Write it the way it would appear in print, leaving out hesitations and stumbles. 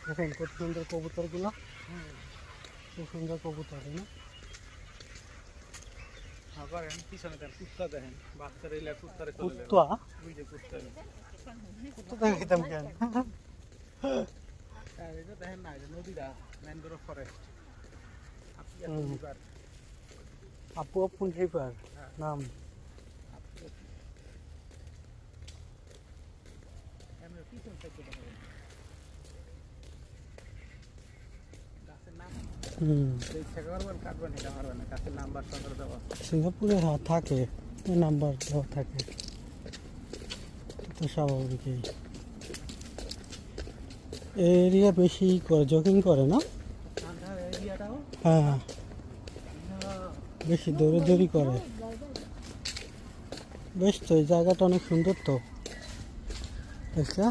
দেখেন কত সুন্দর কবুতরগুলো, খুব সুন্দর কবুতর না? আবার পিছনে দেন কুত্তা দেখেন, বাচ্চারা এলে কুত্তারে চলে যাবে। কুত্তা ওই যে কুত্তা, কুত্তা দেখাইতাম কেন? আর এটা দেখেন না, এটা নদীটা ম্যানগ্রোভ ফরেস্ট। আপনি হুম। এবার আপু আপন রিভার নাম। আমরা পিছন থেকে দেখেন গাছের নাম ইচ্ছা করবেন কাটবেন, এটা মারবেন না, গাছের নাম্বার সঙ্গে দেওয়া। সিঙ্গাপুরে হ্যাঁ থাকে, নাম্বার দেওয়া থাকে, তো স্বাভাবিকই। এরিয়া বেশি করে জগিং করে না? ঠান্ডার এরিয়াটাও হ্যাঁ বেশি দৌড়াদৌড়ি করে। বেশ তো, এই জায়গাটা অনেক সুন্দর তো, বুঝলা?